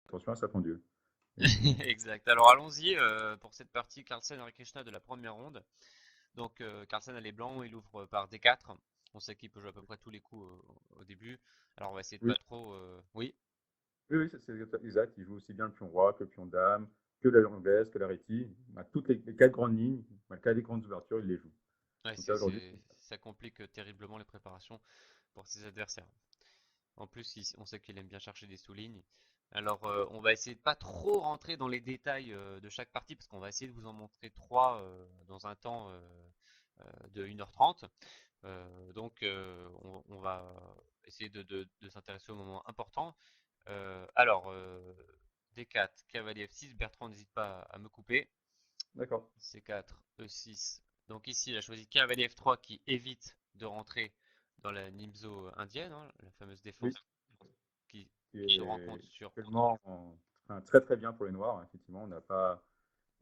attention à sa pendule. Et- Exact. Alors allons-y pour cette partie Carlsen et Krishna de la première ronde. Donc Carlsen a les blancs, il ouvre par D4. On sait qu'il peut jouer à peu près tous les coups au début. Alors on va essayer de oui, pas trop. Oui, oui, oui, c'est exact. Il joue aussi bien le pion roi que le pion dame, que la anglaise, que la rétie. Bah, toutes les quatre grandes lignes, bah, les grandes ouvertures, il les joue. ouais, Donc là, aujourd'hui, ça complique terriblement les préparations pour ses adversaires. En plus, on sait qu'il aime bien chercher des sous-lignes. Alors, on va essayer de pas trop rentrer dans les détails de chaque partie parce qu'on va essayer de vous en montrer trois dans un temps de 1h30. Donc, on va essayer de s'intéresser au moment important. Alors, D4, cavalier F6, Bertrand n'hésite pas à me couper. d'accord. C4, E6. Donc ici, il a choisi cavalier F3 qui évite de rentrer dans la Nimzo indienne, hein, la fameuse Oui, défense qui qui se est rencontre sur. actuellement enfin, très très bien pour les noirs. Effectivement, on n'a pas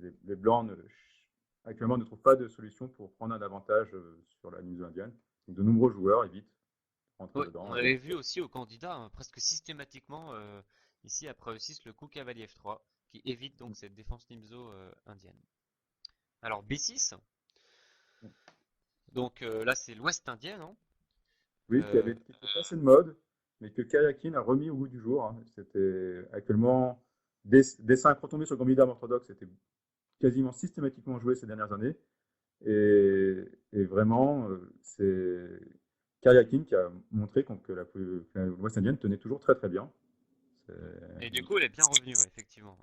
les blancs actuellement ne trouvent pas de solution pour prendre un avantage sur la ligne indienne. Donc, de nombreux joueurs évitent de rentrer Ouais, on dedans. avait vu aussi au candidat presque systématiquement ici après E6 le coup cavalier F3 qui évite donc cette défense Nimzo indienne. Alors B6, donc là c'est l'Ouest indien, non? Oui, Euh, qui était passé de mode, mais que Kayakin a remis au goût du jour, hein. C'était actuellement des 5 retombées sur Gambit orthodoxe, c'était quasiment systématiquement joué ces dernières années. Et vraiment, c'est Kayakin qui a montré que la West indienne tenait toujours très très bien. C'est- et du coup elle est bien revenue, ouais, effectivement.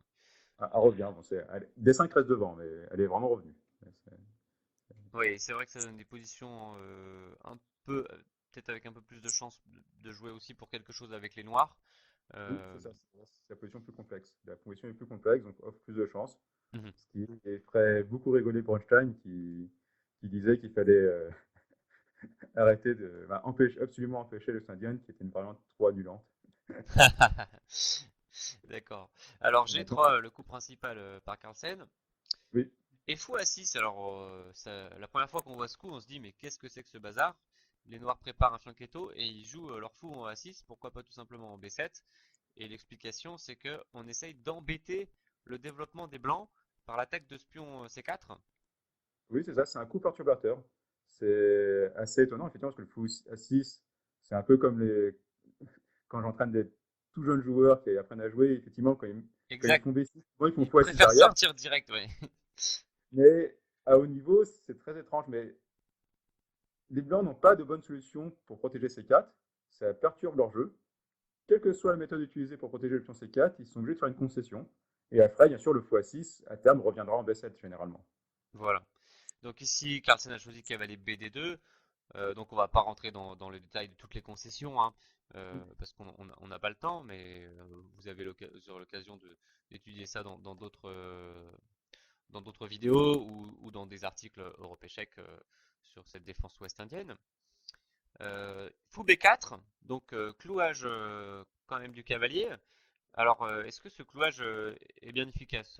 Elle revient. Bon, des 5 reste devant, mais elle est vraiment revenue. C'est- Oui, c'est vrai que ça donne des positions un peu, peut-être avec un peu plus de chance de jouer aussi pour quelque chose avec les noirs. Oui, Euh, c'est ça. C'est la position plus complexe. La position est plus complexe, donc offre plus de chances. mhm. Ce qui ferait beaucoup rigoler Bronstein qui disait qu'il fallait arrêter de absolument empêcher le Indien, qui était une variante trop annulante. D'accord. Alors Et maintenant, G3, le coup principal par Carlsen. oui, Et fou à 6, alors la première fois qu'on voit ce coup, on se dit mais qu'est-ce que c'est que ce bazar? Les noirs préparent un fianchetto et ils jouent leur fou en A6, pourquoi pas tout simplement en B7? Et l'explication c'est que on essaye d'embêter le développement des blancs par l'attaque de ce pion C4. oui, c'est ça, c'est un coup perturbateur. C'est assez étonnant, effectivement, parce que le fou à 6, c'est un peu comme quand j'entraîne des tout jeunes joueurs qui apprennent à jouer, effectivement, quand ils Exact. font B6, souvent ils font Ils fou à 6 préfèrent derrière. sortir direct, ouais. Mais à haut niveau, c'est très étrange. Mais les blancs n'ont pas de bonne solution pour protéger ces 4. Ça perturbe leur jeu. Quelle que soit la méthode utilisée pour protéger le pion C4, ils sont obligés de faire une concession. Et après, bien sûr, le fou à 6, à terme, reviendra en B7 généralement. Voilà. Donc ici, Carlsen a choisi cavalier BD2. Donc on va pas rentrer dans le détail de toutes les concessions, hein, parce qu'on n'a pas le temps, mais vous avez l'occasion d'étudier ça dans d'autres vidéos ou dans des articles Européchèques sur cette défense ouest indienne. Fou B4, donc clouage quand même du cavalier. Alors est-ce que ce clouage est bien efficace,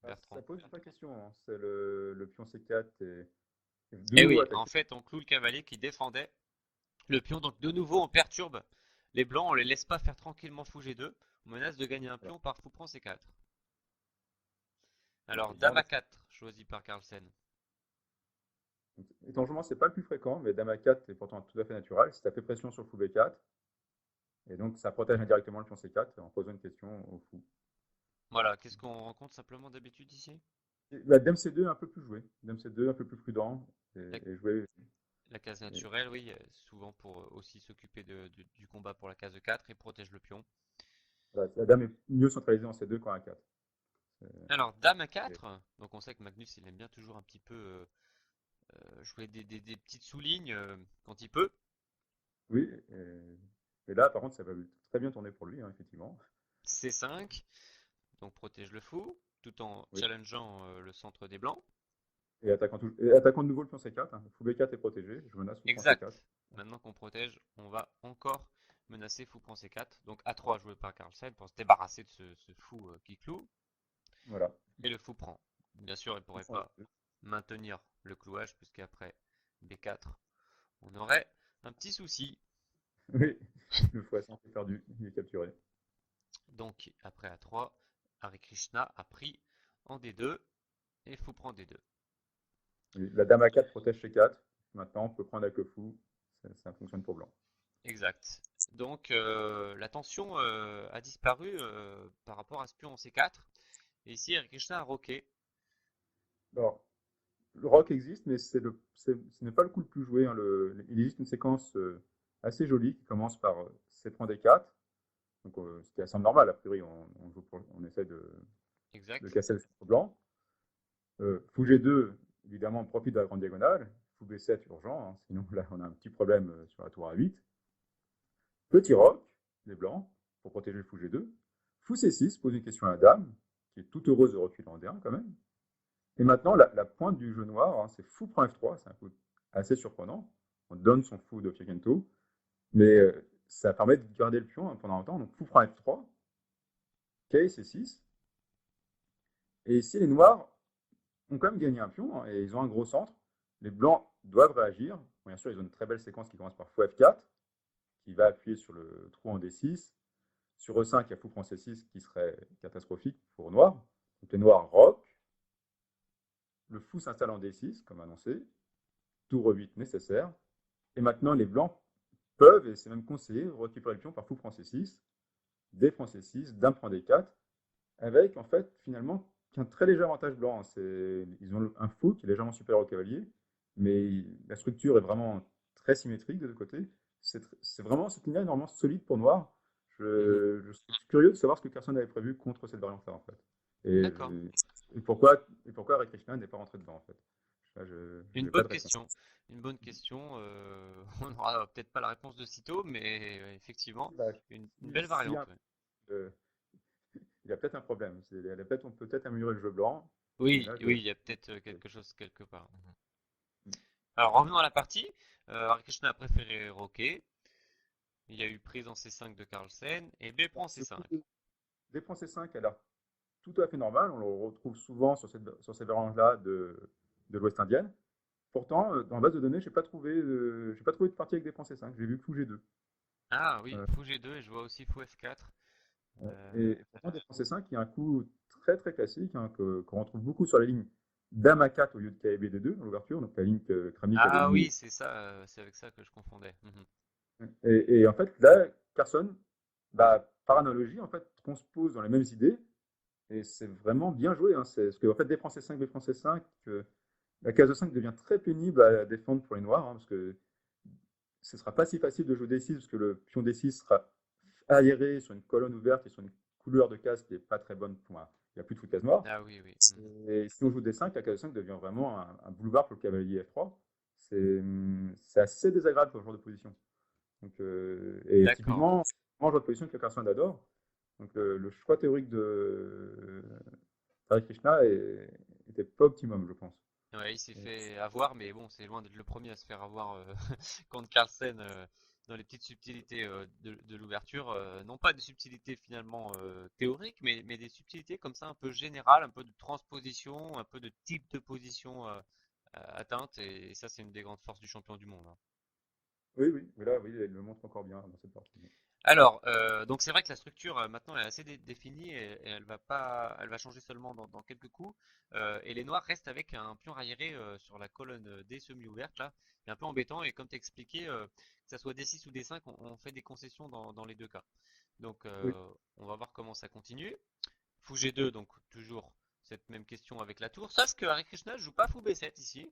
Ah, ça Bertrand? pose une vraie question, hein. C'est le pion C4 est de Eh nouveau oui, en attaqué. fait on cloue le cavalier qui défendait le pion, donc de nouveau on perturbe les blancs, on les laisse pas faire tranquillement fou G2, on menace de gagner un Voilà. pion par fou prend C4. Et Alors effectivement, dame là, A4, choisi par Carlsen. étrangement, c'est pas le plus fréquent, mais dame A4 est pourtant tout à fait naturel. Si tu fait pression sur le fou B4, et donc ça protège indirectement le pion C4 en posant une question au fou. Voilà, qu'est-ce qu'on rencontre simplement d'habitude ici? La dame C2 est un peu plus jouée. Dame C2 un peu plus prudent la, et joué. la case Et, naturelle, oui, souvent pour aussi s'occuper du combat pour la case 4 et protège le pion. voilà, la dame est mieux centralisée en C2 qu'en A4. Alors dame Et- A4, donc on sait que Magnus il aime bien toujours un petit peu jouer des petites sous-lignes quand il peut. oui, et là, par contre, ça va très bien tourner pour lui, hein, effectivement. C5, donc protège le fou, tout en Oui. challengeant le centre des blancs. Et attaquant de nouveau le pion C4, hein. Fou B4 est protégé, je menace fou prend Exact. C4. Maintenant qu'on protège, on va encore menacer fou prend C4. Donc A3 joué par Carlsen pour se débarrasser de ce fou qui cloue. Voilà. Et le fou prend. Bien sûr, il ne pourrait pas maintenir le clouage puisqu'après B4, on aurait un petit souci. Oui, le fou A5 est perdu, il est capturé. Donc après A3, Hare Krishna a pris en D2 et fou prend D2. Oui, la dame A4 protège C4. Maintenant, on peut prendre la queue fou. Ça fonctionne pour blanc. Exact. Donc la tension a disparu par rapport à ce pion en C4. Et ici, Hare Krishna a roqué. Alors, le rock existe, mais ce n'est pas le coup le plus joué, hein. Il existe une séquence assez jolie qui commence par C prend D4. Donc, ce qui est assez normal, a priori, on essaie de Exact. casser le centre blanc. Fou G2, évidemment, on profite de la grande diagonale. Fou B7, urgent, hein, sinon là, on a un petit problème sur la tour A8. Petit roc, les blancs, pour protéger le fou G2. Fou C6 pose une question à la dame, qui est toute heureuse de reculer en D1 quand même. Et maintenant, la pointe du jeu noir, hein, c'est fou prend F3, c'est un coup assez surprenant. On donne son fou de Fianchetto, mais ça permet de garder le pion hein, pendant longtemps. Donc fou prend F3, K C6. Et ici, les noirs ont quand même gagné un pion hein, et ils ont un gros centre. Les blancs doivent réagir. Bon, bien sûr, ils ont une très belle séquence qui commence par fou F4, qui va appuyer sur le trou en D6. Sur E5, il y a fou prend C6 qui serait catastrophique pour noir. Donc les noirs rock. Le fou s'installe en D6, comme annoncé. Tour E8 nécessaire. Et maintenant, les blancs peuvent, et c'est même conseillé, récupérer le pion par fou prend C6, D prend C6, dame prend D4, avec en fait finalement qu'un très léger avantage blanc. Ils ont un fou qui est légèrement supérieur au cavalier, mais la structure est vraiment très symétrique des deux côtés. C'est vraiment cette ligne-là énormément solide pour noir. Mhm. Je suis curieux de savoir ce que Carson avait prévu contre cette variante-là en fait. Et, D'accord. et pourquoi Hare Krishna n'est pas rentré dedans en fait. Là, je Une n'ai pas bonne de réponse. question. Une bonne question. On n'aura peut-être pas la réponse de sitôt, mais effectivement, Bah, une belle si variante. un- Ouais. euh, il y a peut-être un problème. On peut peut-être améliorer le jeu blanc. Mais Oui, là, oui, il y a peut-être quelque chose quelque part. je- Alors revenons à la partie. Hare Krishna a préféré roquer. Il y a eu prise en C5 de Carlsen et B prend le C5. coup de défense C5 a l'air tout à fait normal. On le retrouve souvent sur ces variantes-là de l'Ouest indienne. Pourtant, dans la base de données, j'ai pas trouvé de partie avec défense C5. J'ai vu que fou G2. Ah oui, Euh, fou G2 et je vois aussi fou F4. et pourtant, défense C5, il y a un coup très très classique hein, qu'on retrouve beaucoup sur la ligne Dame A4 au lieu de KB D2 dans l'ouverture, donc la ligne que Kramnik avait Ah mise. oui, c'est ça, c'est avec ça que je confondais. Mhm. Et en fait, là, Carson, bah, par analogie, en fait, transpose dans les mêmes idées. Et c'est vraiment bien joué. Hein. Parce que, en fait, défense C5, défense C5, la case de 5 devient très pénible à défendre pour les noirs, hein, parce que ce ne sera pas si facile de jouer D6, parce que le pion D6 sera aéré sur une colonne ouverte et sur une couleur de case qui n'est pas très bonne pour moi. Il n'y a plus de fou de case noire. Ah oui, oui. Mhm. Et si on joue D5, la case de 5 devient vraiment un boulevard pour le cavalier F3. C'est assez désagréable pour ce genre de position. Donc, et D'accord. typiquement, moi, genre de position que Carson adore. Donc, le choix théorique de Hare Krishna était pas optimum, je pense. Ouais, il s'est fait avoir, mais bon, c'est loin d'être le premier à se faire avoir contre Carlsen dans les petites subtilités de l'ouverture. Non pas des subtilités finalement théoriques, mais des subtilités comme ça un peu générales, un peu de transposition, un peu de type de position atteinte. Et ça, c'est une des grandes forces du champion du monde, hein. Oui, oui, mais là, oui, elle le montre encore bien dans cette partie. Alors, donc c'est vrai que la structure maintenant est assez définie et elle va pas, elle va changer seulement dans quelques coups. Et les noirs restent avec un pion arriéré sur la colonne D semi-ouverte là, c'est un peu embêtant. Et comme tu expliqué, que ça soit D6 ou D5, on fait des concessions dans les deux cas. Donc, Oui, on va voir comment ça continue. Fou G2, donc toujours cette même question avec la tour. Sauf que Hare Krishna joue pas Fou B7 ici.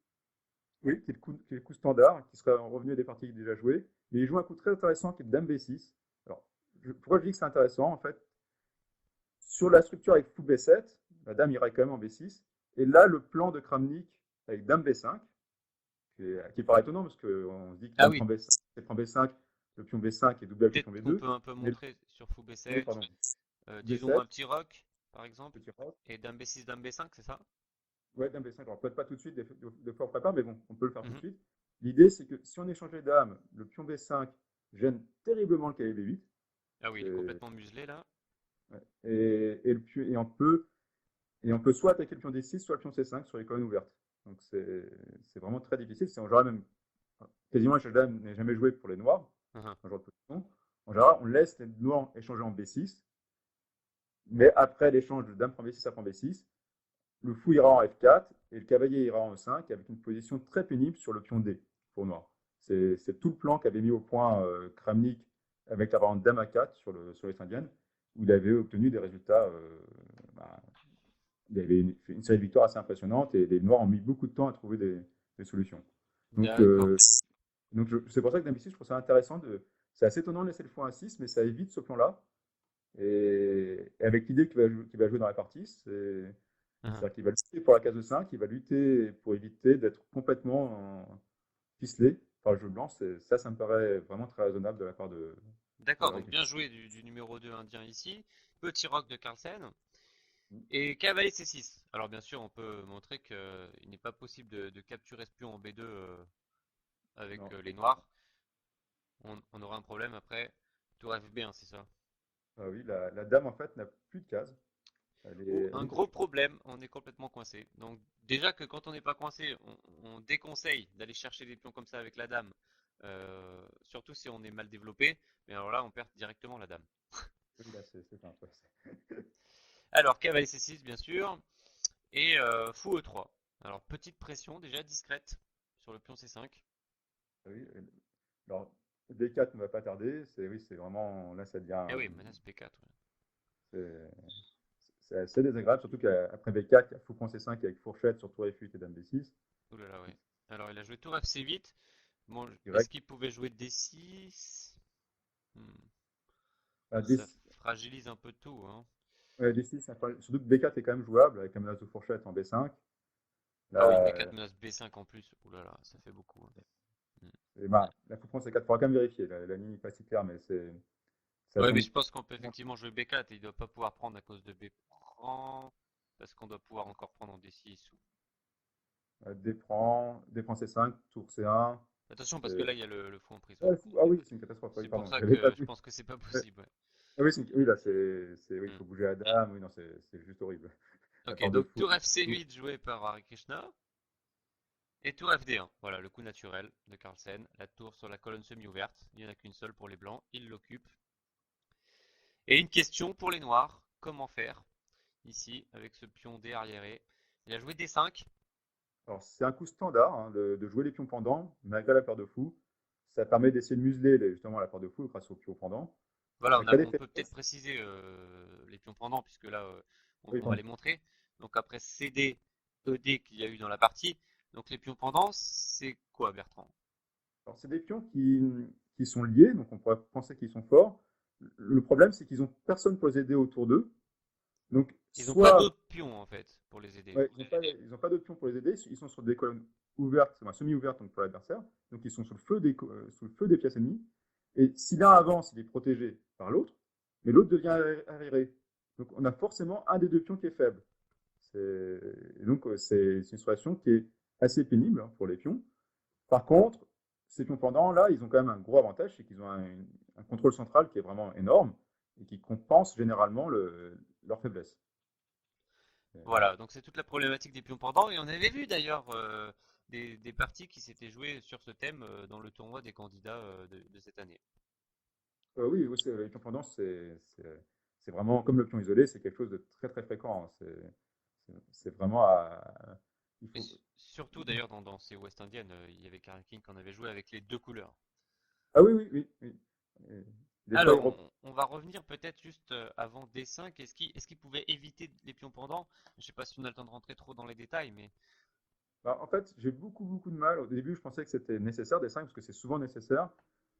oui, qui est le coup standard, qui serait revenu des parties déjà jouées. Mais il joue un coup très intéressant qui est Dame B6. Alors, pourquoi je dis que c'est intéressant? En fait, sur la structure avec Fou B7, la dame irait quand même en B6. Et là, le plan de Kramnik avec Dame B5, qui paraît étonnant parce qu'on se dit que Ah Dame oui, prend B5, c'est prend B5, le pion B5 est doublé avec le peut-être pion qu'on B2. peut un peu Mais, montrer sur Fou oui, B7. pardon, Disons B7, un petit rock, par exemple, petit roc. et dame B6, dame B5, c'est ça? Ouais, dame B5. Alors peut-être pas tout de suite, des fois on prépare, mais bon, on peut le faire tout de Mhm. suite. L'idée, c'est que si on échange les dames, le pion B5 gêne terriblement le cavalier B8. Ah oui, il est C'est- complètement muselé là. ouais. Et on peut soit attaquer le pion D6, soit le pion C5 sur les colonnes ouvertes. Donc c'est vraiment très difficile. En général, même quasiment l'échange de dames n'est jamais joué pour les noirs, Mhm. dans ce genre de position. En général, on laisse les noirs échanger en B6. Mais après l'échange de dame prend B6 à prend B6, le fou ira en F4 et le cavalier ira en E5 avec une position très pénible sur le pion D pour noir. C'est tout le plan qu'avait mis au point Kramnik avec la variante dame A4 sur les indiennes, où il avait obtenu des résultats. Bah, il avait une série de victoires assez impressionnante et les noirs ont mis beaucoup de temps à trouver des solutions. Donc, D'accord. c'est pour ça que dame B6, je trouve ça intéressant. C'est assez étonnant de laisser le fou à 6, mais ça évite ce plan-là. Et avec l'idée qu'il va jouer dans la partie, Uhum. c'est-à-dire qu'il va lutter pour la case de 5, il va lutter pour éviter d'être complètement ficelé par le jeu blanc. Ça me paraît vraiment très raisonnable de la part de D'accord, Harry donc Krishna. bien joué du numéro 2 indien ici. Petit rock de Carlsen. Et cavalier C6. Alors bien sûr, on peut montrer qu'il n'est pas possible de capturer ce pion en B2 avec Non. les noirs. On aura un problème après. Tour FB1, c'est ça. Ah oui, la dame en fait n'a plus de case. Ou Elle un est gros capturée. problème, on est complètement coincé. Donc déjà que quand on n'est pas coincé, on déconseille d'aller chercher des pions comme ça avec la dame. Surtout si on est mal développé. Mais alors là, on perd directement la dame. Oui, là, c'est simple. Alors, cavalier C6, bien sûr. Et fou E3. Alors, petite pression déjà discrète sur le pion C5. Ah oui, alors, D4 ne va pas tarder. Oui, c'est vraiment, là, ça devient, Eh oui, menace B4. Ouais. c'est c'est assez désagréable, surtout qu'après B4, il y a fou point C5 avec fourchette sur tour F8 et dame B6. Ouh là là, ouais. Alors, il a joué tour FC8. Bon, est-ce Y, qu'il pouvait jouer D6? Hmm. Ça D6, fragilise un peu tout, hein. ouais, D6, surtout que B4 est quand même jouable avec la menace de fourchette en B5. Ah oui, Là, B4 menace B5 en plus. Ouh là là, ça fait beaucoup, hein. Hmm. et bah, la fou point C4, il faudra quand même vérifier. La ligne n'est pas si claire, mais ça Ouais, mais tombe. je pense qu'on peut effectivement jouer B4 et il doit pas pouvoir prendre à cause de B prend. Parce qu'on doit pouvoir encore prendre en D6. D prend C5, tour C1. Attention, parce que c'est- là, il y a le fou en prise. Ouais. Ouais, ah oui, c'est une catastrophe. Oui, C'est pour pardon, ça j'avais pas que je vu. pense que c'est pas Ouais. possible. Ouais. Ah oui, oui, là, oui, il Hmm. faut bouger la dame. Oui, non, c'est juste horrible. La Ok, part de donc fou. tour FC8 joué par Hare Krishna. Et tour FD1. Voilà, le coup naturel de Carlsen. La tour sur la colonne semi-ouverte. Il n'y en a qu'une seule pour les blancs. Il l'occupe. Et une question pour les noirs. Comment faire ici avec ce pion D arriéré? Il a joué D5. Alors, c'est un coup standard hein, de jouer les pions pendants, malgré la paire de fou. Ça permet d'essayer de museler justement la paire de fou grâce aux pions pendants. Voilà, En cas on d'effet peut peut-être face, préciser les pions pendants, puisque là, oui, on va pardon. les montrer. Donc après CD, ED qu'il y a eu dans la partie. Donc les pions pendants, c'est quoi, Bertrand? Alors, c'est des pions qui sont liés, donc on pourrait penser qu'ils sont forts. Le problème, c'est qu'ils n'ont personne pour les aider autour d'eux. Donc, Ils n'ont pas soit d'autres pions, en fait, pour les aider. ouais, ils ont pas de pions pour les aider, ils sont sur des colonnes ouvertes, enfin, semi-ouvertes donc pour l'adversaire, donc ils sont sous le feu des pièces ennemies. Et si l'un avance, il est protégé par l'autre, mais l'autre devient arriéré. Donc on a forcément un des deux pions qui est faible. Et donc c'est une situation qui est assez pénible hein, pour les pions. Par contre, ces pions pendants là, ils ont quand même un gros avantage, c'est qu'ils ont un contrôle central qui est vraiment énorme et qui compense généralement leur faiblesse. Voilà, donc c'est toute la problématique des pions pendants. Et on avait vu d'ailleurs des parties qui s'étaient jouées sur ce thème dans le tournoi des candidats de cette année. Oui, oui les pions pendants, c'est vraiment comme le pion isolé, c'est quelque chose de très très fréquent. Hein. C'est vraiment il Et faut. surtout d'ailleurs dans ces West Indiennes, il y avait Karen King qui en avait joué avec les deux couleurs. Ah oui, oui, oui, oui. Et des fois, Alors, on va revenir peut-être juste avant D5. Est-ce qu'il pouvait éviter les pions pendants? Je sais pas si on a le temps de rentrer trop dans les détails, mais bah, en fait, j'ai beaucoup de mal. Au début, je pensais que c'était nécessaire des 5 parce que c'est souvent nécessaire.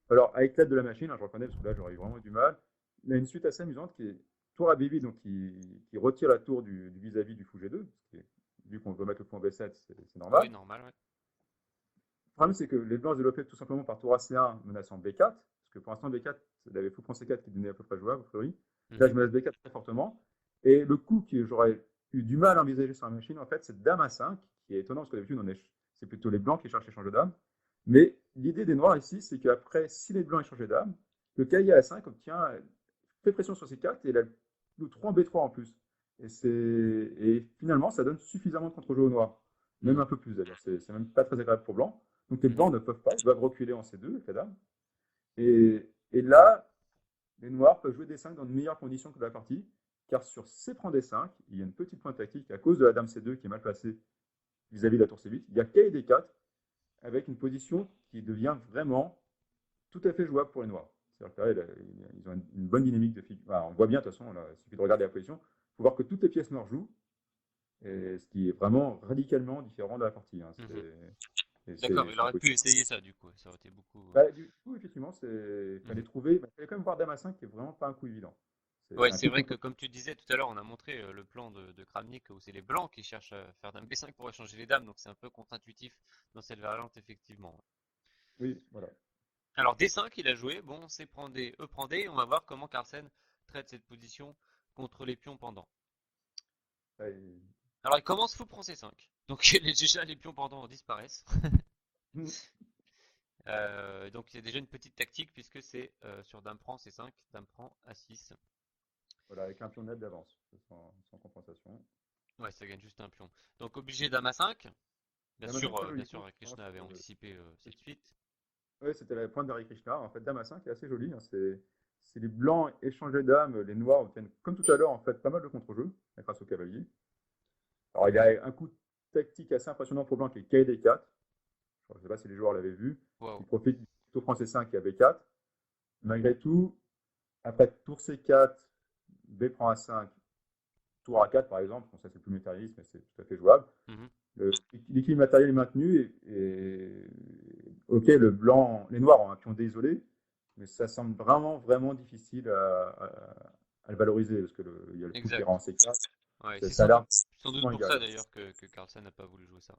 Alors, avec l'aide de la machine, hein, je reconnais parce que là, j'aurais eu vraiment eu du mal. Il y a une suite assez amusante qui est tour à Bibi, donc qui retire la tour du vis-à-vis du fou G2. Vu qu'on veut mettre le fou en B7, c'est oui, normal. normal, ouais. Le problème, c'est que les blancs développaient tout simplement par tour AC1 menaçant B4, parce que pour l'instant, B4, il avait fou prend C4 qui devenait à peu près jouable, a priori. Là, Mhm. je menace B4 très fortement. Et le coup que j'aurais eu du mal à envisager sur la machine, en fait, c'est Dame A5, qui est étonnant, parce que d'habitude, c'est plutôt les blancs qui cherchent à changer d'âme. Mais l'idée des noirs ici, c'est qu'après, si les blancs échangent d'âme, le cavalier A5 fait pression sur C4 et il a le 3 en B3 en plus. Et finalement, ça donne suffisamment de contre-jeu aux noirs. Même Mhm. un peu plus d'ailleurs. C'est même pas très agréable pour blanc. Donc les Mhm. blancs ne peuvent pas, ils doivent reculer en C2 avec la dame. Et là, les noirs peuvent jouer des 5 dans de meilleures conditions que la partie, car sur C prend D5, il y a une petite pointe tactique à cause de la dame C2 qui est mal placée vis-à-vis de la tour C8. Il y a K et D4 avec une position qui devient vraiment tout à fait jouable pour les noirs. C'est-à-dire que là, ils ont une bonne dynamique de figure. Enfin, on voit bien, de toute façon, là, il suffit de regarder la position. Il faut voir que toutes les pièces noires jouent, et ce qui est vraiment radicalement différent de la partie. Hein. Mhm. C'est D'accord, il aurait une pu essayer ça du coup, ça aurait été beaucoup. bah, du coup, effectivement, fallait Mhm. trouver. Il fallait quand même voir Dame A5 qui est vraiment pas un coup évident. Ouais, C'est un c'est coup vrai que contre. comme tu disais tout à l'heure, on a montré le plan de Kramnik où c'est les blancs qui cherchent à faire dame B5 pour échanger les dames, donc c'est un peu contre-intuitif dans cette variante effectivement. Oui, voilà. Alors D5 il a joué, bon c'est prend D, E prend D, on va voir comment Carlsen traite cette position contre les pions pendant. Et- Alors il commence fou prend C5, donc déjà les pions pendant disparaissent. Donc il y a déjà une petite tactique puisque c'est sur dame prend C5, dame prend A6. Voilà, avec un pion net d'avance, sans compensation. Ouais, ça gagne juste un pion. Donc obligé dame A5. Dame A5, très Bien joli sûr, coup. Krishna avait anticipé cette suite. Ouais, c'était la pointe d'Hare Krishna. En fait, Dame A5 est assez jolie. Hein. C'est les blancs échangent les dames, les noirs obtiennent, comme tout à l'heure, en fait, pas mal de contre-jeux grâce au cavalier. Alors, il y a un coup tactique assez impressionnant pour blanc qui est KD4. Je ne sais pas si les joueurs l'avaient vu. Wow. Il profite du tour français 5 et AB4. Malgré tout, après tour C4, B prend A5, tour A4 par exemple. Bon, ça c'est le plus matérialiste, mais c'est tout à fait jouable. Mhm. L'équilibre matériel est maintenu ok, les noirs ont un pion désolé, mais ça semble vraiment difficile à le valoriser parce que il y a le coup qui Exact. rend C4. Ouais, Ça a l'air sans doute souvent pour égal. ça d'ailleurs que Carlsen n'a pas voulu jouer ça.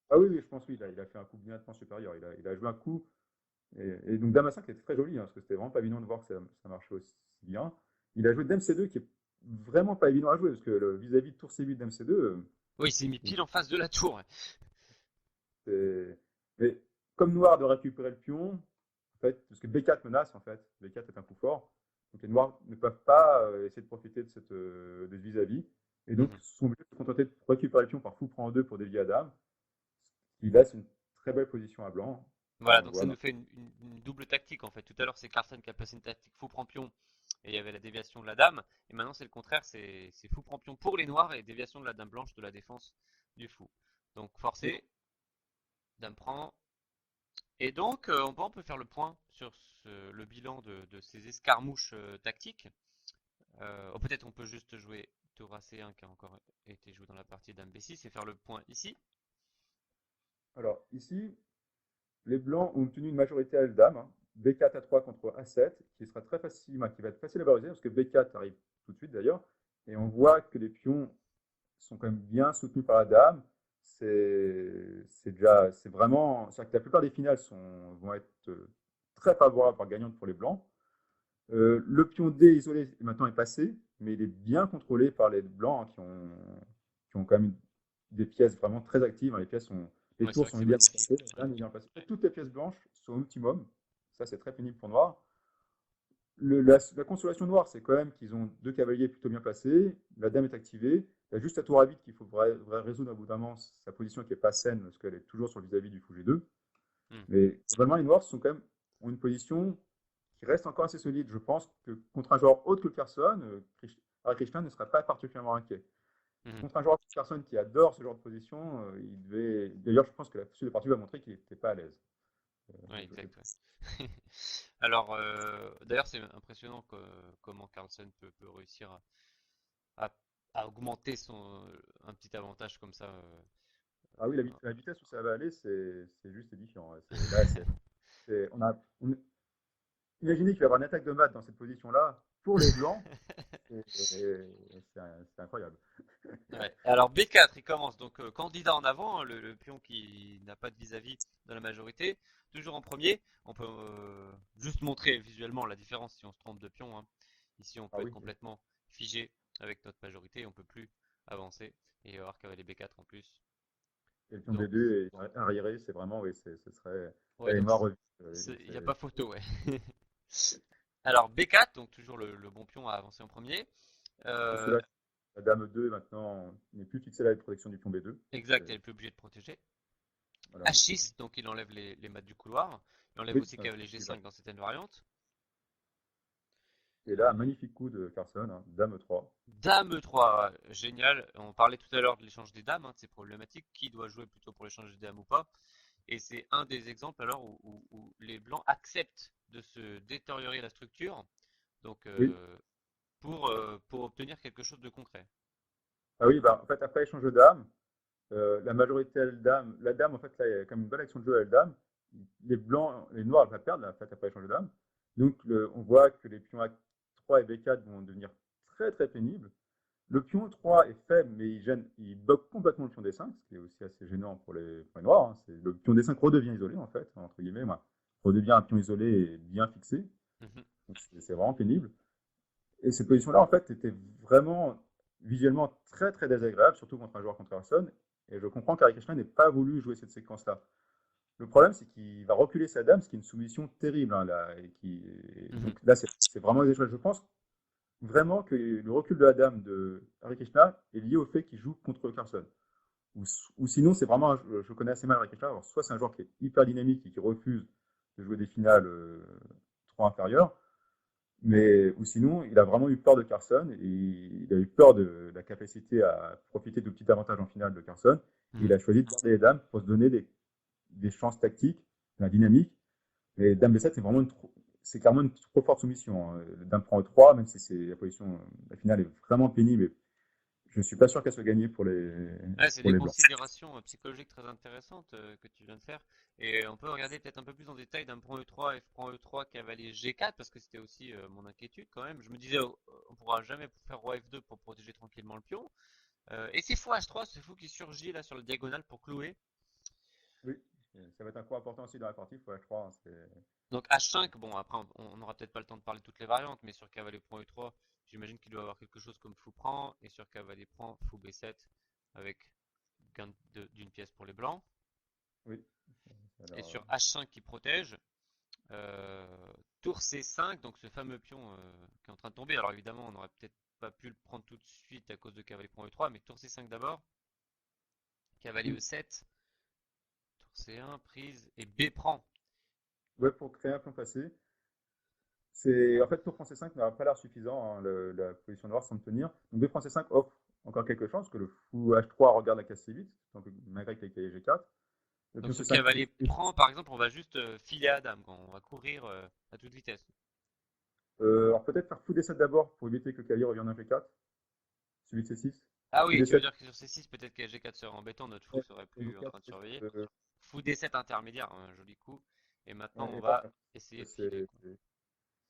Ah oui, je pense oui, il a fait un coup bien nettement supérieur. Il a joué un coup et donc Dame A5 était très joli hein, parce que c'était vraiment pas évident de voir que ça marchait aussi bien. Il a joué Dame C2 qui est vraiment pas évident à jouer parce que vis-à-vis de tour C8 Dame C2, Oui, il s'est mis pile en face de la tour. mais comme noir de récupérer le pion, en fait, parce que B4 menace en fait, B4 est un coup fort, donc les noirs ne peuvent pas essayer de profiter de ce vis-à-vis, et donc Mhm. sont obligés de se contenter de récupérer le pion par fou prend en 2 pour dévier à dame, ce qui laisse une très belle position à blanc, comme Voilà, on le donc voit. ça nous fait une double tactique en fait. Tout à l'heure, c'est Carlsen qui a passé une tactique fou prend pion et il y avait la déviation de la dame. Et maintenant, c'est le contraire, c'est fou prend pion pour les noirs et déviation de la dame blanche de la défense du fou. Donc Oui. forcé, dame prend. Et donc, on peut faire le point sur le bilan de ces escarmouches tactiques. Peut-être on peut juste jouer tour AC1 qui a encore été joué dans la partie dame B6 et faire le point ici. Alors ici, les blancs ont obtenu une majorité à dame, hein, B4 à 3 contre A7, qui sera très facile, qui va être facile à valoriser parce que B4 arrive tout de suite d'ailleurs, et on voit que les pions sont quand même bien soutenus par la dame. C'est vraiment, c'est-à-dire que la plupart des finales vont être très favorables, voire gagnantes pour les blancs. Le pion D isolé maintenant est passé, mais il est bien contrôlé par les blancs hein, qui ont quand même des pièces vraiment très actives. Hein. Les Ouais, c'est tours vrai que sont c'est idéalement magnifique. placées, la dame est bien placée. Toutes les pièces blanches sont au optimum. Ça, c'est très pénible pour noir. La consolation noire, c'est quand même qu'ils ont deux cavaliers plutôt bien placés. La dame est activée. Il y a juste la tour à vide qu'il faut résoudre à bout d'un moment, sa position qui n'est pas saine parce qu'elle est toujours sur le vis-à-vis du fou G2. Hmm. Mais vraiment, les noirs ont une position qui reste encore assez solide. Je pense que contre un joueur autre que Carson, Hare Krishna ne serait pas particulièrement inquiet. Mhm. Contre un joueur Carson qui adore ce genre de position, il devait. D'ailleurs, je pense que la suite de partie va montrer qu'il n'était pas à l'aise. Ouais, Je sais exact. pas. Ouais. Alors, d'ailleurs, c'est impressionnant comment Carlsen peut réussir à, à augmenter un petit avantage comme ça. Ah oui, la vitesse où ça va aller, c'est juste édifiant. Ouais. Là, on a, on- imaginez qu'il va y avoir une attaque de mat dans cette position-là pour les blancs. C'est incroyable. Ouais. Alors B4, il commence donc candidat en avant, hein, le pion qui n'a pas de vis-à-vis dans la majorité, toujours en premier. On peut juste montrer visuellement la différence si on se trompe de pion. Hein. Ici, on Ah peut être oui, complètement figé avec notre majorité, on peut plus avancer et avoir cavalier B4 en plus. et le pion Donc, B2 est arriéré, c'est vraiment, oui, ce serait. ouais, Là, les donc noirs il n'y a pas photo, ouais. Alors B4, donc toujours le bon pion à avancer en premier. parce que Euh, là, la dame 2 maintenant n'est plus fixée à la protection du pion B2. exact, elle est plus obligée de protéger. Voilà, donc, H6, donc il enlève les mattes du couloir. Il enlève oui, aussi c'est cavalier celui-là. G5 dans certaines variantes. Et là, un magnifique coup de Carlsen, hein, Dame 3. Dame 3, génial. On parlait tout à l'heure de l'échange des dames, hein, de ces problématiques. Qui doit jouer plutôt pour l'échange des dames ou pas? Et c'est un des exemples alors où les blancs acceptent de se détériorer la structure, donc Oui. pour obtenir quelque chose de concret. Ah oui, bah, en fait, après échange de dames, la majorité à dame, la dame, en fait, là, il y a quand même une bonne action de jeu à la dame. Les blancs, les noirs, elles vont perdre, en fait, après échange de dames. Donc, on voit que les pions A3 et B4 vont devenir très, très pénibles. Le pion 3 est faible, mais il gêne, il bloque complètement le pion D5, ce qui est aussi assez gênant pour les noirs, hein. Le pion D5 redevient isolé, en fait, entre guillemets, ouais. Redevient un pion isolé et bien fixé. Mhm. Donc, c'est vraiment pénible. Et cette position-là, en fait, était vraiment visuellement très très désagréable, surtout contre un joueur contre Carlson. Et je comprends qu'Harry Krishna n'ait pas voulu jouer cette séquence-là. Le problème, c'est qu'il va reculer sa dame, ce qui est une soumission terrible, hein, là, Mhm. donc là, c'est vraiment des échecs. Je pense vraiment que le recul de la dame de Harry Krishna est lié au fait qu'il joue contre Carlson. Ou sinon, c'est vraiment, je connais assez mal Harry Krishna, alors soit c'est un joueur qui est hyper dynamique et qui refuse de jouer des finales trop inférieures, mais, ou sinon, il a vraiment eu peur de Carson et il a eu peur de la capacité à profiter de petits avantages en finale de Carson. Et il Mhm. a choisi de garder les dames pour se donner des chances tactiques, de la dynamique. Mais Dame B7, c'est clairement une trop forte soumission, hein. Dame prend E3, même si c'est la position, la finale est vraiment pénible. Et je ne suis pas sûr qu'elle soit gagnée Ouais, c'est pour des les Blancs. considérations psychologiques très intéressantes que tu viens de faire. Et on peut regarder peut-être un peu plus en détail d'un prend E3, F prend E3, cavalier G4, parce que c'était aussi mon inquiétude quand même. Je me disais, on pourra jamais faire roi F2 pour protéger tranquillement le pion. Et c'est fou H3, c'est fou qui surgit là sur le diagonale pour clouer. Oui, ça va être un coup important aussi dans la partie, il faut H3, hein, Donc H5, bon après on n'aura peut-être pas le temps de parler de toutes les variantes, mais sur cavalier prend E3, j'imagine qu'il doit avoir quelque chose comme fou prend, et sur cavalier prend, fou B7, avec gain d'une pièce pour les blancs. oui. Et Alors, sur H5 qui protège, tour C5, donc ce fameux pion qui est en train de tomber. Alors évidemment, on n'aurait peut-être pas pu le prendre tout de suite à cause de cavalier prend E3, mais tour C5 d'abord, cavalier oui. E7, tour C1, prise, et B prend. Ouais, pour créer un plan passé, c'est en fait tour français 5 n'aura pas l'air suffisant, hein, la position noire semble tenir. Donc B français 5 offre encore quelque chose, que le fou H3 regarde la case C8, donc malgré qu'il y ait G4. Le Donc pion ce C5 cavalier prend, par exemple, on va juste filer à dame, quand on va courir à toute vitesse. alors peut-être faire fou D7 d'abord pour éviter que le cavalier revienne en G4, suivi de C6. Ah Fou oui, tu veux D7. dire que sur C6, peut-être que G4 serait embêtant, notre fou Ouais, serait et plus en G4, train de surveiller. euh, Fou D7 intermédiaire, un joli coup. Et maintenant, ouais, on et va là, essayer de filer, c'est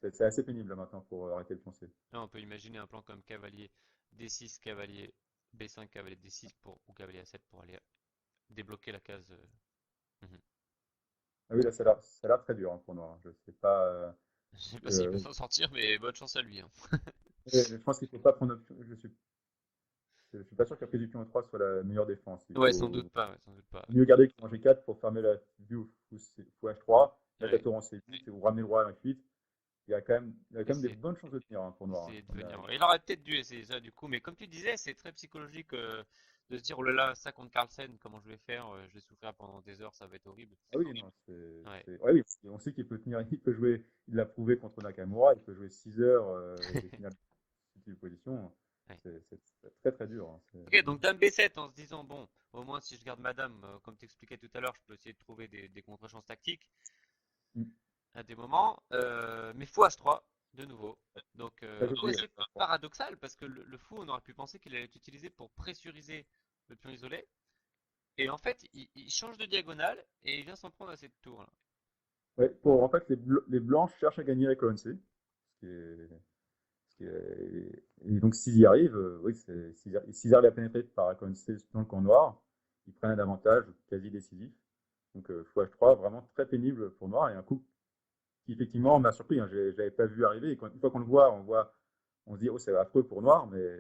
quoi. c'est assez pénible là, maintenant pour arrêter le pion C. Là, on peut imaginer un plan comme cavalier D6, cavalier B5, cavalier D6 ou cavalier A7 pour aller débloquer la case. Mhm. Ah oui, là ça a l'air très dur, hein, pour noir, hein. Je sais pas. Je sais pas s'il peut Euh, s'en sortir, mais bonne chance à lui, hein. je pense qu'il ne faut pas prendre option. Je suis pas sûr que la prise du pion E3 soit la meilleure défense. Il Ouais, sans doute faut pas, ouais, sans doute pas. mieux garder le pion G4 pour fermer la vue au fou H3, mettre la Ouais. tour en C8 Ouais. ou ramener le roi à H8. Il y a quand même des Essayer, bonnes chances de tenir, hein, pour noir, hein. essayer de venir. Il aurait peut-être dû essayer ça du coup, mais comme tu disais, c'est très psychologique de se dire oh là là, ça contre Carlsen, comment je vais faire? Je vais souffrir pendant des heures, ça va être horrible. Ah oui, non, Ouais. ouais, oui, on sait qu'il peut tenir, il peut jouer, il l'a prouvé contre Nakamura, il peut jouer 6 heures avec des finales de position. Ouais. C'est très très dur, hein. Ok, donc dame B7 en se disant bon, au moins si je garde madame, comme t'expliquais tout à l'heure, je peux essayer de trouver des contre-chances tactiques Mm. à des moments, mais fou H3 de nouveau. Donc Très joli, assez paradoxal parce que le fou, on aurait pu penser qu'il allait être utilisé pour pressuriser le pion isolé. Et en fait, il change de diagonale et il vient s'en prendre à cette tour là. ouais, en fait, les blancs cherchent à gagner la colonne C, et donc s'ils y arrivent, oui, s'ils arrivent à pénétrer par la colonne C dans le camp noir, ils prennent un avantage quasi décisif. Donc fou H3, vraiment très pénible pour noir, et un coup qui effectivement m'a surpris, hein. Je l'avais pas vu arriver. Et une fois qu'on le voit, on se dit oh c'est affreux pour noir, mais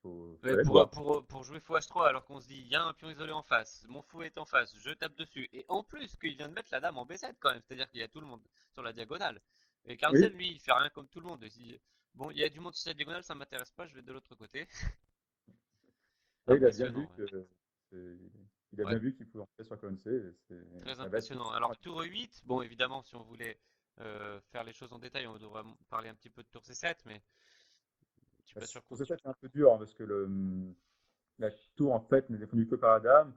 faut Ouais, aller le voir. pour jouer fou H3 alors qu'on se dit il y a un pion isolé en face, mon fou est en face, je tape dessus. Et en plus qu'il vient de mettre la dame en B7 quand même, c'est-à-dire qu'il y a tout le monde sur la diagonale. Et Carlsen Oui, lui il fait rien comme tout le monde. Il se dit, bon il y a du monde sur cette diagonale, ça m'intéresse pas, je vais de l'autre côté. oui, il a bien vu Impressionnant, ouais. que c'est- il a Ouais, bien vu qu'il pouvait entrer sur la colonne C. très Ça va être impressionnant. Alors tour 8, bon évidemment si on voulait faire les choses en détail, on devrait parler un petit peu de tour C7, mais je suis Bah, pas sûr qu'on... pour ça, c'est un peu dur hein, parce que la tour en fait n'est défendue que par la dame.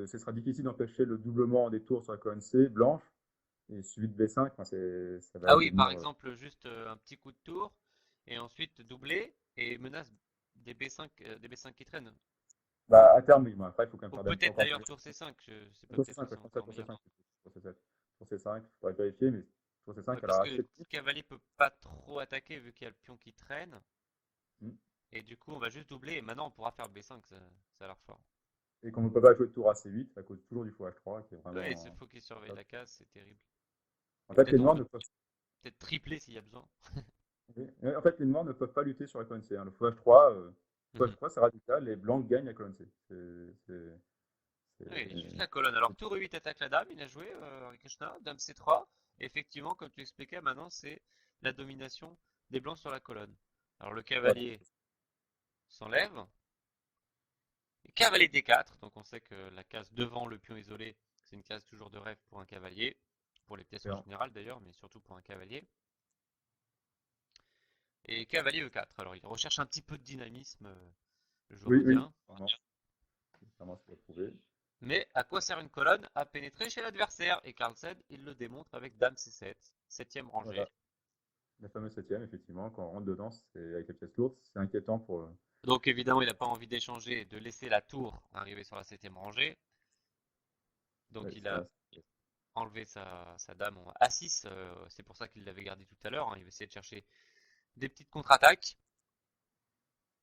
Ce sera difficile d'empêcher le doublement des tours sur la colonne C blanche et suivi de B5. Enfin, ça va Ah oui, par devenir. exemple, juste un petit coup de tour, et ensuite doubler, et menace des B5 qui traînent. Bah, à terme, oui. Bon, après, il faut quand même Ou faire dame peut-être encore d'ailleurs plus. tour C5, c'est Tour peut-être C5, aussi ouais, je pense à encore tour meilleur. C5. Tour C7. Tour C5, il faudrait vérifier, mais tour Ouais, C5, elle parce a que assez de le tours. cavalier peut pas trop attaquer vu qu'il y a le pion qui traîne, Mm. et du coup on va juste doubler, et maintenant on pourra faire B5, ça a l'air fort. Et comme on ne peut pas jouer de tour à C8, à cause toujours du fou H3, qui est Ouais, ce vraiment. faux qui surveille la case, c'est terrible. En Et fait, peut-être les on noirs peut ne peuvent. peut-être tripler s'il y a besoin. En fait, les noirs ne peuvent pas lutter sur la colonne C, hein. Le fou H3, fou Mhm. H3, c'est radical. Les blancs gagnent la colonne C. Oui, juste C'est- la colonne. Alors tour E8 attaque la dame, il a joué Krishna, dame C3. Effectivement, comme tu expliquais, maintenant c'est la domination des blancs sur la colonne. Alors le Ouais, cavalier s'enlève, et cavalier D4, donc on sait que la case devant le pion isolé, c'est une case toujours de rêve pour un cavalier, pour les pièces en c'est- général d'ailleurs, mais surtout pour un cavalier. Et cavalier E4, alors il recherche un petit peu de dynamisme, le joueur Oui, oui, indien. vraiment, vraiment, c'est prouvé. Mais à quoi sert une colonne? À pénétrer chez l'adversaire. Et Carlsen, il le démontre avec Dame C7, septième rangée. Voilà, la fameuse septième, effectivement, quand on rentre dedans, c'est avec les pièces lourdes, c'est inquiétant pour. Donc évidemment, il n'a pas envie d'échanger, de laisser la tour arriver sur la septième rangée. Donc Ouais, il a enlevé sa dame en A6. C'est pour ça qu'il l'avait gardé tout à l'heure, hein. Il va essayer de chercher des petites contre-attaques.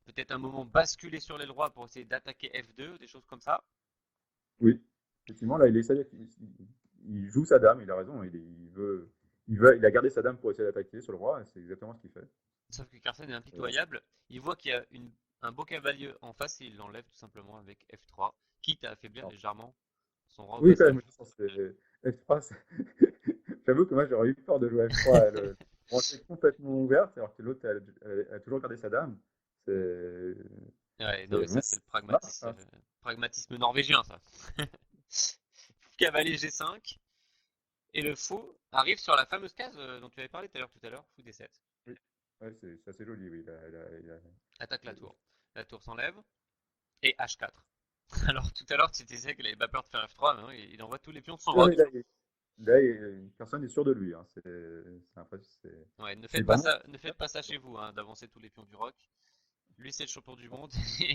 Peut-être un moment basculer sur l'aile droite pour essayer d'attaquer F2, des choses comme ça. oui, effectivement, là, il joue sa dame, il a raison, il a gardé sa dame pour essayer d'attaquer sur le roi, et c'est exactement ce qu'il fait. Sauf que Carlsen est Euh, impitoyable. Il voit qu'il y a un beau cavalier en face et il l'enlève tout simplement avec F3, quitte à affaiblir alors, légèrement son roi au oui, quand même, passage. F3, j'avoue que moi j'aurais eu peur de jouer F3, elle branchée complètement ouverte, alors que l'autre elle a toujours gardé sa dame. C'est, Ouais, non mais c'est, ça bon, c'est le ça marche, hein. pragmatisme norvégien ça. Cavalier G5 et le fou arrive sur la fameuse case dont tu avais parlé tout à l'heure, fou D7. Oui, ouais, c'est assez joli, oui. Attaque la tour. La tour s'enlève et H4. Alors tout à l'heure tu disais qu'il avait pas peur de faire F3, mais non, il envoie tous les pions de son Oui, roc. personne n'est sûr de lui, hein. Ouais, ne C'est faites pas vraiment. ça, ne faites pas ça chez vous, hein, d'avancer tous les pions du roc. Lui c'est le champion du monde,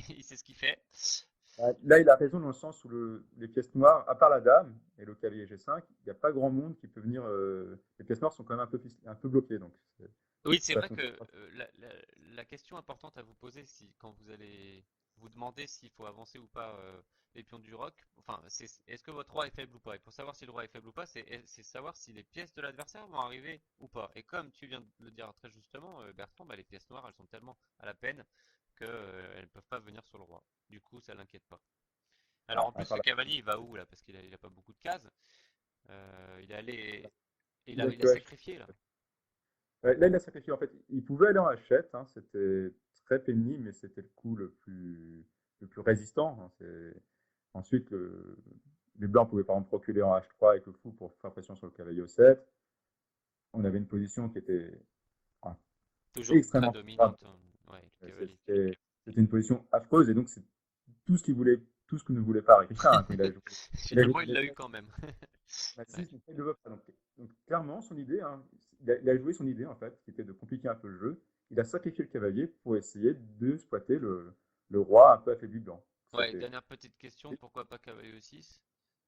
il sait ce qu'il fait. Là, il a raison dans le sens où les pièces noires, à part la dame et le cavalier G5, il n'y a pas grand monde qui peut venir. Les pièces noires sont quand même un peu bloquées, donc Oui, c'est ça vrai que fonctionne pas. la question importante à vous poser si, quand vous allez vous demander s'il faut avancer ou pas les pions du roc, enfin, c'est est-ce que votre roi est faible ou pas? Et pour savoir si le roi est faible ou pas, c'est savoir si les pièces de l'adversaire vont arriver ou pas. Et comme tu viens de le dire très justement, Bertrand, bah, les pièces noires, elles sont tellement à la peine qu'elles ne peuvent pas venir sur le roi. Du coup, ça l'inquiète pas. Alors en À plus, part ce la- cavalier, il va où là? Parce qu'il a pas beaucoup de cases. Il est allé, il a il a que H. sacrifié là. Là, il a sacrifié. En fait, il pouvait aller en H7, hein, c'était très pénible, mais c'était le coup le plus résistant, hein. Ensuite, les blancs pouvaient par exemple reculer en H3 avec le fou pour faire pression sur le cavalier au 7. On avait une position qui était enfin, Toujours très extrêmement favorable. dominante, hein. Ouais, le cavalier. C'était une position affreuse et donc c'est tout ce qu'il voulait, tout ce que ne voulait pas Ricard, hein, quand il a joué Finalement, il l'a eu D7, quand même. Ouais. Mathis, il ne veut pas. Donc, clairement, son idée, hein, il a joué son idée en fait, qui était de compliquer un peu le jeu. Il a sacrifié le cavalier pour essayer de exploiter le roi un peu affaibli blanc. Ouais, C'était. dernière petite question, pourquoi pas cavalier E6?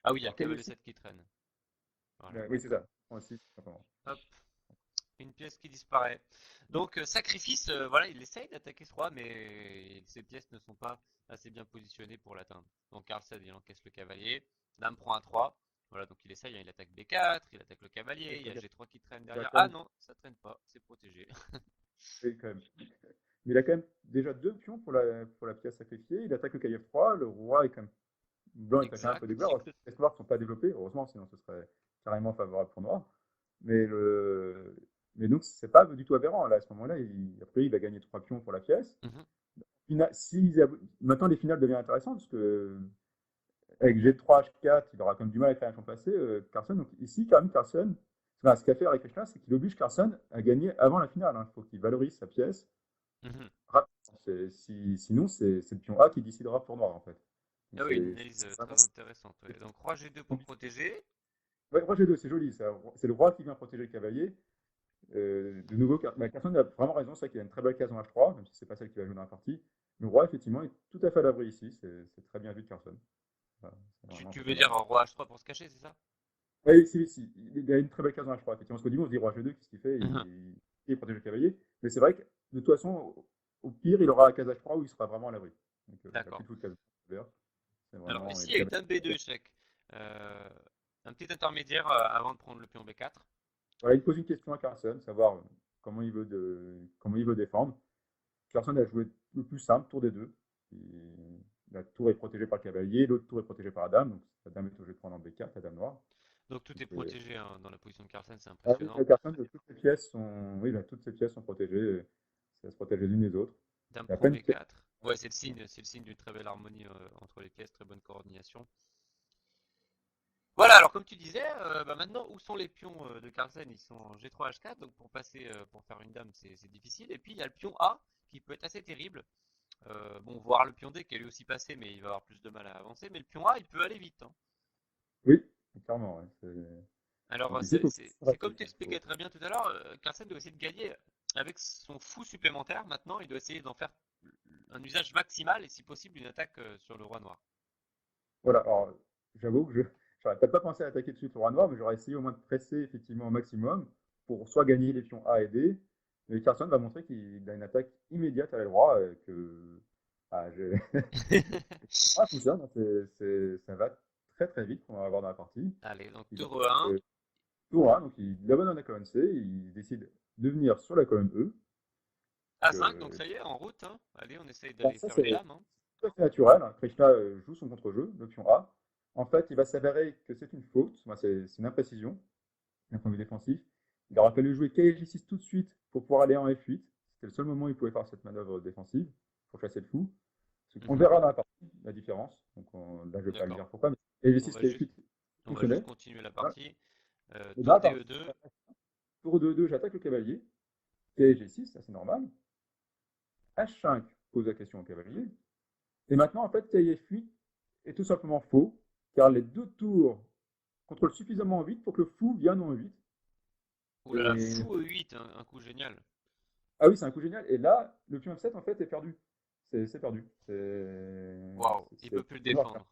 Ah oui, il y a le Alors, cavalier cavalier aussi, 7 qui traîne. Voilà. oui, c'est ça. Aussi, simplement. Hop, une pièce qui disparaît. Donc, sacrifice, voilà, il essaye d'attaquer ce roi, mais ces pièces ne sont pas assez bien positionnées pour l'atteindre. Donc, Carlsen, il encaisse le cavalier. Dame prend un 3. Voilà, donc il essaye, hein, il attaque B4, il attaque le cavalier, il y a G3 qui traîne Il a derrière. quand Ah même, non, ça traîne pas, c'est protégé. oui, quand même. Mais il a quand même déjà deux pions pour la pièce sacrifiée. Il attaque le cavalier F3. Le roi est quand même. Blanc est quand même un peu Exact. dégueulasse. Les pièces noires ne sont pas développées, heureusement, sinon ce serait carrément favorable pour noir. Mais, mais donc, c'est pas du tout aberrant. Là, à ce moment-là, après, il va gagner trois pions pour la pièce. Mhm. Maintenant, les finales deviennent intéressantes parce que avec G3, H4, il aura quand même du mal à créer un champ passé, Carlsen. Donc ici, quand même, Carlsen, enfin, ce qu'a fait Harry Krishna, c'est qu'il oblige Carlsen à gagner avant la finale, hein. Il faut qu'il valorise sa pièce Mhm. rapidement. Sinon, c'est le pion A qui décidera pour Noir, en fait. Donc Ah oui, une analyse c'est vraiment très intéressante. Ouais. Donc roi G2 pour protéger. ouais, roi G2, c'est joli. C'est le roi qui vient protéger le cavalier. De nouveau, Carlsen a vraiment raison, c'est vrai qu'il a une très belle case en H3, même si c'est pas celle qui va jouer dans la partie. Le roi, effectivement, est tout à fait à l'abri ici. C'est très bien vu de Carlsen. Voilà, c'est Tu, vraiment tu pas veux mal. dire un roi H3 pour se cacher, c'est ça? Oui, si, il a une très belle case en H3. Effectivement, parce qu'au début, on se dit roi G2, qu'est-ce qu'il fait? Mhm. Il protège le cavalier. Mais c'est vrai que, de toute façon, au pire, il aura la case H3 où il sera vraiment à l'abri. Donc, il n'a D'accord. plus de case verte. C'est Alors vraiment. Et ici, le avec cavalier. dame B2 échec. Euh, un petit intermédiaire avant de prendre le pion B4. Voilà, il pose une question à Carlsen, savoir comment il veut défendre. Carlsen a joué le plus simple, tour des deux. La tour est protégée par le cavalier, l'autre tour est protégée par la dame. Donc, la dame est obligée de prendre en B4, la dame noire. Donc tout est Donc, protégé hein, dans la position de Carlsen, c'est ah oui, impressionnant. Carlsen, toutes ses pièces sont, oui, là, toutes ses pièces sont protégées. Ça se protège les unes les autres. Dame Il y a prend pas une pièce. B4. Ouais, c'est le signe d'une très belle harmonie entre les pièces, très bonne coordination. Voilà, alors comme tu disais, bah maintenant où sont les pions de Carlsen? Ils sont en G3 H4, donc pour passer, pour faire une dame, c'est difficile. Et puis il y a le pion A qui peut être assez terrible. Bon, voir le pion D qui est lui aussi passé, mais il va avoir plus de mal à avancer. Mais le pion A, il peut aller vite, hein. Oui, clairement. Ouais, Alors, donc ici, il c'est faut c'est- faire c'est comme tu attention. expliquais très bien tout à l'heure, Carlsen doit essayer de gagner avec son fou supplémentaire. Maintenant, il doit essayer d'en faire un usage maximal et si possible une attaque sur le roi noir. Voilà, alors j'avoue que je j'aurais peut-être pas pensé à attaquer tout de suite le roi noir, mais j'aurais essayé au moins de presser effectivement au maximum pour soit gagner les pions A et D. Mais Carlsen va montrer qu'il a une attaque immédiate à l'aile droit, que ah, ah, fonctionne, hein, ça va très très vite qu'on va avoir dans la partie. Allez, donc Il tour attaque E1, tour A, donc il abandonne la colonne C, il décide de venir sur la colonne E. A5, donc Que, ça y est, en route, hein. Allez, on essaye bon, d'aller ça faire une c'est dame, hein. tout à fait naturel, hein. Krishna joue son contre-jeu, le pion A. En fait, il va s'avérer que c'est une faute, enfin, c'est une imprécision d'un point de vue défensif. Il aura fallu jouer KG6 tout de suite pour pouvoir aller en F8. C'était le seul moment où il pouvait faire cette manœuvre défensive pour chasser le fou. On Mhm. verra dans la partie la différence. Donc là, je ne vais pas le D'accord. dire pourquoi, mais On KG6, va juste, KG8 on va juste fonctionnait. continuer la Voilà. partie. Et dans Tour la partie, DE2. tour 2-2, j'attaque le cavalier. KG6, ça c'est normal. H5 pose la question au cavalier. Et maintenant, en fait, KG8 est tout simplement faux, car les deux tours contrôlent suffisamment vite pour que le fou vienne en 8. Oh là là, Et fou E8, un coup génial. ah oui, c'est un coup génial. Et là, le pion F7, en fait, est perdu. C'est perdu. Waouh, il peut plus le C'est mort. défendre.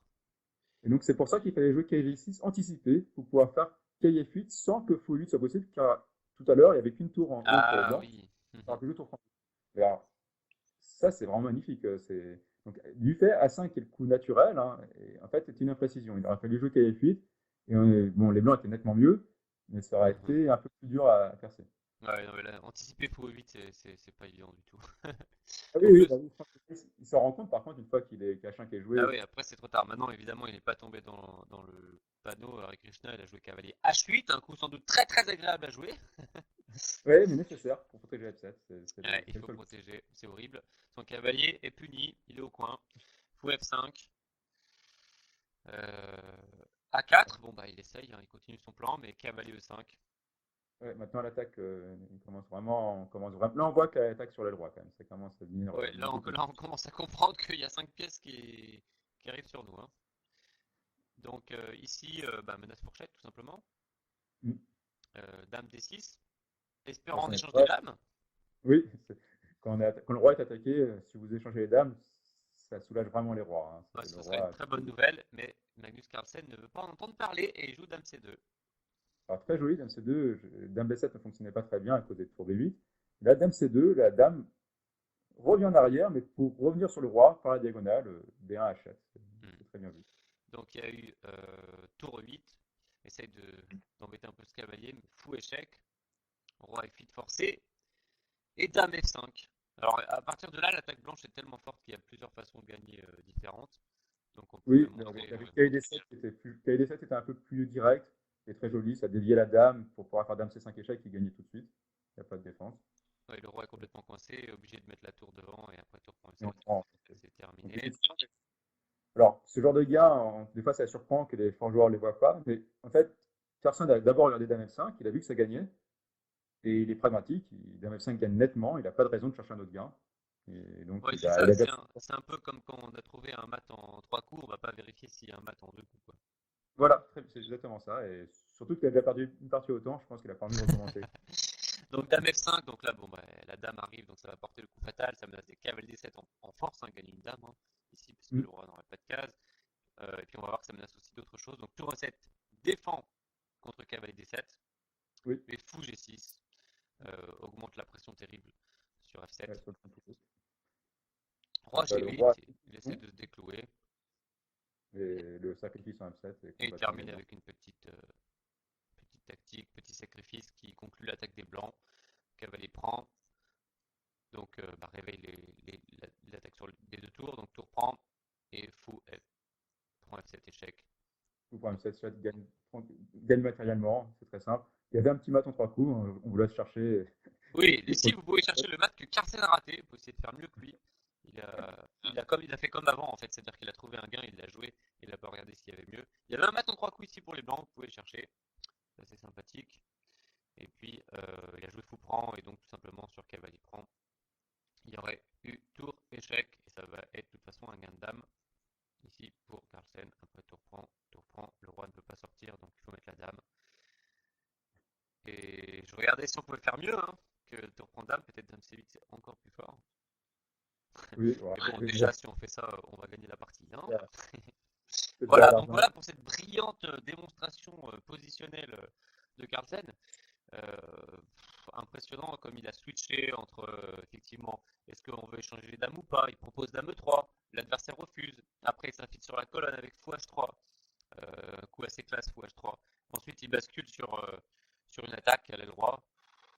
Et donc, c'est pour ça qu'il fallait jouer KG6 anticipé pour pouvoir faire KF8 sans que fou 8 soit possible, car tout à l'heure, il n'y avait qu'une tour en haut pour le Ah blanc. oui. Ça aurait pu jouer tour français. Et alors, ça, c'est vraiment magnifique. Donc, du fait, A5 est le coup naturel, hein, et en fait, c'est une imprécision. Il aurait fallu jouer KF8. Et bon, les blancs étaient nettement mieux, mais ça aurait Mhm. été un peu plus dur à percer. Ouais, non, mais là, anticiper fou E8, c'est pas évident du tout. Ah oui, En oui, plus, bah oui, il s'en rend compte par contre une fois qu'H1 qui est ah joué. oui, après c'est trop tard. Maintenant, évidemment, il n'est pas tombé dans le panneau. Hare Krishna, il a joué cavalier H8, un coup sans doute très très agréable à jouer. Oui, mais nécessaire pour protéger F7. Ouais, il C'est le faut seul coup. protéger, c'est horrible. Son cavalier est puni, il est au coin. Fou F5. A4, bon bah il essaye, hein, il continue son plan, mais cavalier E5. Ouais, maintenant l'attaque, on commence vraiment. Là, on voit qu'elle attaque sur l'aile droite quand même. Ça commence à devenir Ouais, là beaucoup on, plus. là, on commence à comprendre qu'il y a 5 pièces qui arrivent sur nous, hein. Donc ici, bah, menace fourchette tout simplement. Mm. Dame D6. Ouais, Espérant en ça échange des ouais. dames. Oui, quand le roi est attaqué, si vous échangez les dames, ça soulage vraiment les rois, hein. Ouais, Le ce serait une roi. très bonne nouvelle, mais Magnus Carlsen ne veut pas en entendre parler et il joue Dame C2. Alors, très joli, dame C2. Dame B7 ne fonctionnait pas très bien à cause des tours B8. La dame C2, la dame revient en arrière, mais pour revenir sur le roi par la diagonale, B1 H7. Hmm. C'est très bien vu. Donc il y a eu tour 8, essaye d'embêter un peu ce cavalier, mais fou échec, roi F8 forcé, et dame F5. Alors à partir de là, l'attaque blanche est tellement forte qu'il y a plusieurs façons de gagner différentes. Donc on pourrait Oui, montrer. la KD7 KD7 était un peu plus direct et très joli. Ça déviait la dame pour pouvoir faire dame C5 échec qui gagnait tout de suite. Il n'y a pas de défense. Ouais, le roi est complètement coincé, obligé de mettre la tour devant et après tour prend Et on E7. prend. C'est Donc, terminé. alors, ce genre de gain, des fois, ça surprend que les forts joueurs ne les voient pas. Mais en fait, Carlsen a d'abord regardé Dame F5, il a vu que ça gagnait, et il est pragmatique, Dame F5 gagne nettement, il n'a pas de raison de chercher un autre gain. Et donc Ouais, c'est il ça, a déjà... c'est un peu comme quand on a trouvé un mat en 3 coups, on va pas vérifier s'il y a un mat en 2 coups, quoi. Voilà, c'est exactement ça. Et surtout qu'il a déjà perdu une partie au temps, je pense qu'il a pas envie de recommencer. Donc dame F5, donc là, bon, bah, la dame arrive, donc ça va porter le coup fatal, ça menace des cavaliers D7 en force, hein, gagner une dame, hein, ici, parce que Mm. le roi n'aurait pas de case. Et puis on va voir que ça menace aussi d'autres choses. Donc tour E7 défend contre cavalier D7, Oui, mais fou G6 augmente la pression terrible sur ouais, F7. sur le front tout. Roi Bah, le G8, roi, il essaie de se déclouer et le sacrifice en F7 est et il complètement termine gagnant. avec une petite tactique, petit sacrifice qui conclut l'attaque des blancs. Cavalier prend, donc bah, réveille l'attaque sur les 2 tours, donc tour prend et fou F prend F7 échec. Ou pour M7, gagne matériellement, c'est très simple. Il y avait un petit mat en 3 coups, on vous laisse chercher. Oui, ici vous pouvez chercher le mat que Carlsen a raté, vous pouvez essayer de faire mieux que lui. Il a fait comme avant en fait, c'est-à-dire qu'il a trouvé un gain, il l'a joué, il a pas regardé s'il y avait mieux. Il y avait un mat en 3 coups ici pour les blancs, vous pouvez chercher, c'est assez sympathique. Et puis il a joué fou prend et donc tout simplement sur cavalier prend, il y aurait eu tour échec et ça va être de toute façon un gain de dame. Ici pour Carlsen, après tour prend, le roi ne peut pas sortir donc il faut mettre la dame. Et je regardais si on pouvait faire mieux hein, que tour prend dame, peut-être dame C8 c'est encore plus fort. Oui, voilà. Mais bon, Oui, déjà, si on fait ça, on va gagner la partie, hein. c'est déjà Voilà, donc l'argent. voilà pour cette brillante démonstration positionnelle de Carlsen. Euh, Impressionnant comme il a switché entre, effectivement, est-ce qu'on veut échanger les dames ou pas. Il propose dame E3, l'adversaire refuse. Après, il s'infile sur la colonne avec fou H3. Coup assez classe, fou H3. Ensuite, il bascule sur une attaque à l'aile droit.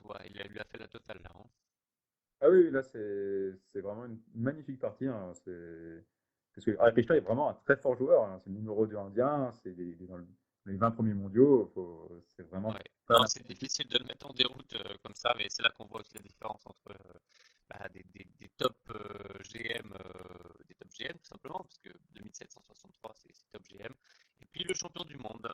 Ouais, lui a fait la totale là, hein. Ah oui, là, c'est vraiment une magnifique partie, hein. Parce que Richter est vraiment un très fort joueur, hein. C'est le numéro 2 indien, il est dans les 20 premiers mondiaux. C'est vraiment Ouais. pas Non, c'est n'importe qui. difficile de le mettre en déroute comme ça, mais c'est là qu'on voit aussi la différence entre bah, des top des top GM tout simplement, parce que 2763 c'est top GM, et puis le champion du monde.